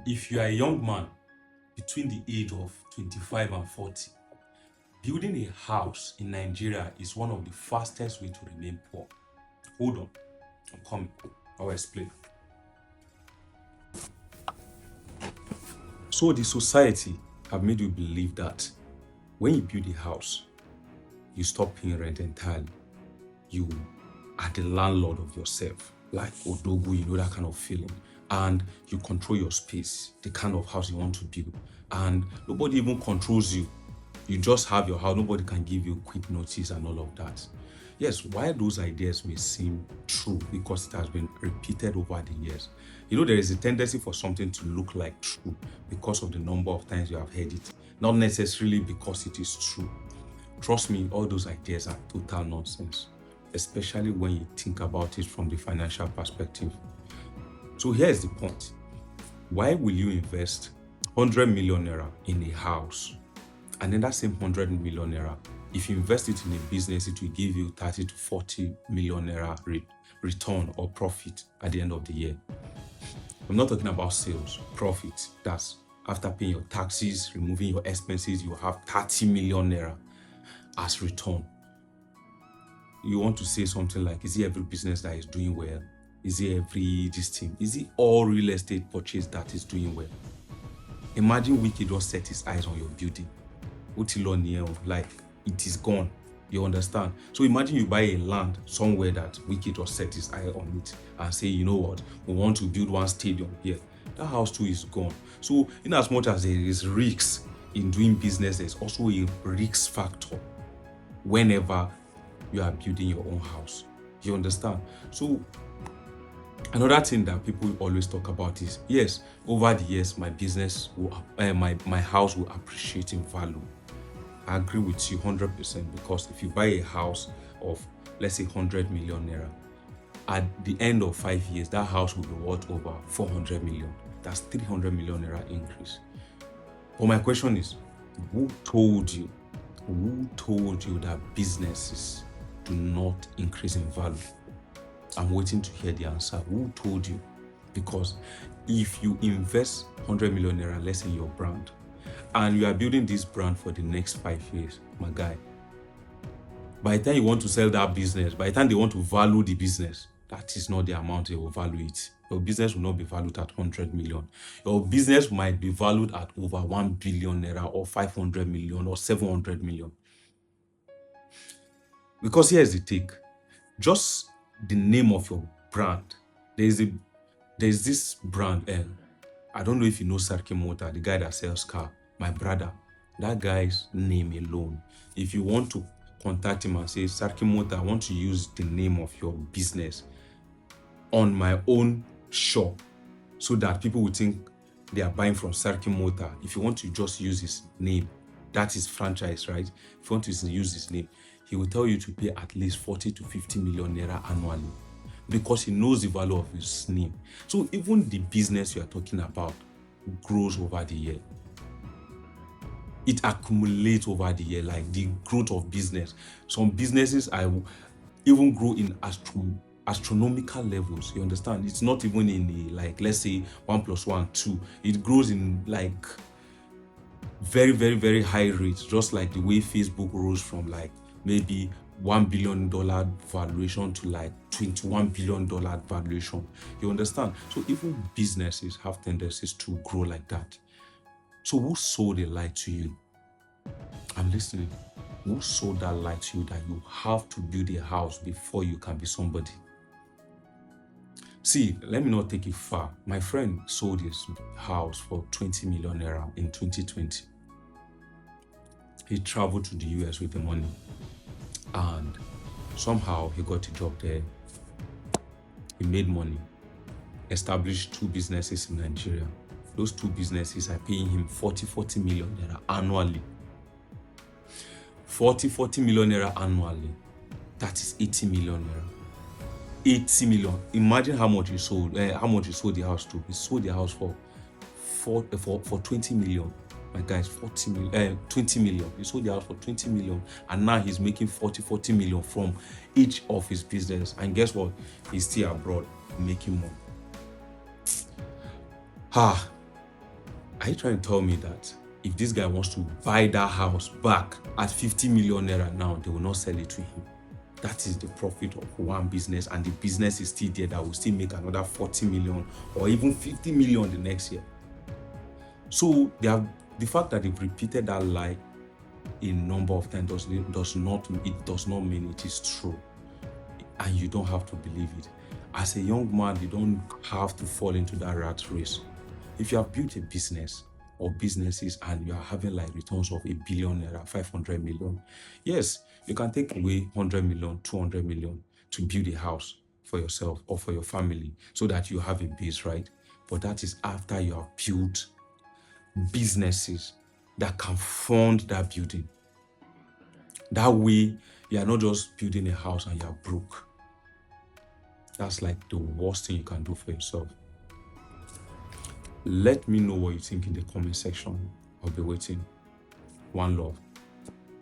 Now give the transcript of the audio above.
If you are a young man between the age of 25 and 40, building a house in Nigeria is one of the fastest way to remain poor. Hold on, I'm coming. I'll explain. So the society have made you believe that when you build a house, you stop paying rent entirely. You are the landlord of yourself, like Odogu, that kind of feeling. And you control your space, the kind of house you want to build. And nobody even controls you. You just have your house, nobody can give you quick notice and all of that. Yes, while those ideas may seem true because it has been repeated over the years, there is a tendency for something to look like true because of the number of times you have heard it, not necessarily because it is true. Trust me, all those ideas are total nonsense, especially when you think about it from the financial perspective. So here's the point. Why will you invest 100 million naira in a house, and then that same 100 million naira, if you invest it in a business, it will give you 30 to 40 million naira return or profit at the end of the year? I'm not talking about sales, profit. That's after paying your taxes, removing your expenses, you have 30 million naira as return. You want to say something like, is it every business that is doing well? Is it every this thing? Is it all real estate purchase that is doing well? Imagine Wiki just set his eyes on your building. Like, it is gone. You understand? So imagine you buy a land somewhere that Wiki just set his eye on it and say, you know what, we want to build one stadium here. That house too is gone. So in as much as there is risks in doing business, there's also a risk factor whenever you are building your own house. You understand? So another thing that people always talk about is, yes, over the years, my business will, my house will appreciate in value. I agree with you 100% because if you buy a house of, let's say, 100 million naira, at the end of 5 years, that house will be worth over 400 million. That's 300 million naira increase. But my question is, who told you that businesses do not increase in value? I'm waiting to hear the answer. Who told you? Because if you invest 100 million naira less in your brand, and you are building this brand for the next 5 years, my guy, by the time you want to sell that business, by the time they want to value the business, that is not the amount they will value it. Your business will not be valued at 100 million. Your business might be valued at over 1 billion naira or 500 million or 700 million. Because here's the take. Just the name of your brand. There's this brand, I don't know if you know Sarki Motor, the guy that sells car, my brother. That guy's name alone. If you want to contact him and say, Sarki Motor, I want to use the name of your business on my own shop so that people will think they are buying from Sarki Motor. If you want to just use his name, that is franchise, right? If you want to use his name, he will tell you to pay at least 40 to 50 million naira annually because he knows the value of his name. So even the business you are talking about grows over the year. It accumulates over the year, like the growth of business. Some businesses even grow in astronomical levels. You understand? It's not even in the, like, let's say 1 + 1 2. It grows in like very, very, very high rates, just like the way Facebook rose from like maybe $1 billion valuation to like $21 billion valuation. You understand? So even businesses have tendencies to grow like that. So who sold a lie to you? I'm listening. Who sold that lie to you that you have to build a house before you can be somebody? See, let me not take it far. My friend sold his house for 20 million naira in 2020. He traveled to the US with the money and somehow he got a job there. He made money, established 2 businesses in Nigeria. Those 2 businesses are paying him 40 million naira annually. 40 million naira annually. That is 80 million naira. 80 million. Imagine how much he sold. How much he sold the house to. He sold the house for 20 million. My guys, 20 million. He sold the house for 20 million, and now he's making 40 million from each of his business. And guess what? He's still abroad making money. Are you trying to tell me that if this guy wants to buy that house back at 50 million naira now, they will not sell it to him? That is the profit of one business, and the business is still there that will still make another 40 million or even 50 million the next year. So the fact that they've repeated that lie a number of times does not mean it is true, and you don't have to believe it. As a young man, you don't have to fall into that rat race. If you have built a business or businesses and you are having like returns of 1 billion naira, 500 million, yes, you can take away 100 million, 200 million to build a house for yourself or for your family so that you have a base, right? But that is after you have built businesses that can fund that building. That way, you are not just building a house and you are broke. That's like the worst thing you can do for yourself. Let me know what you think in the comment section. I'll be waiting. One love.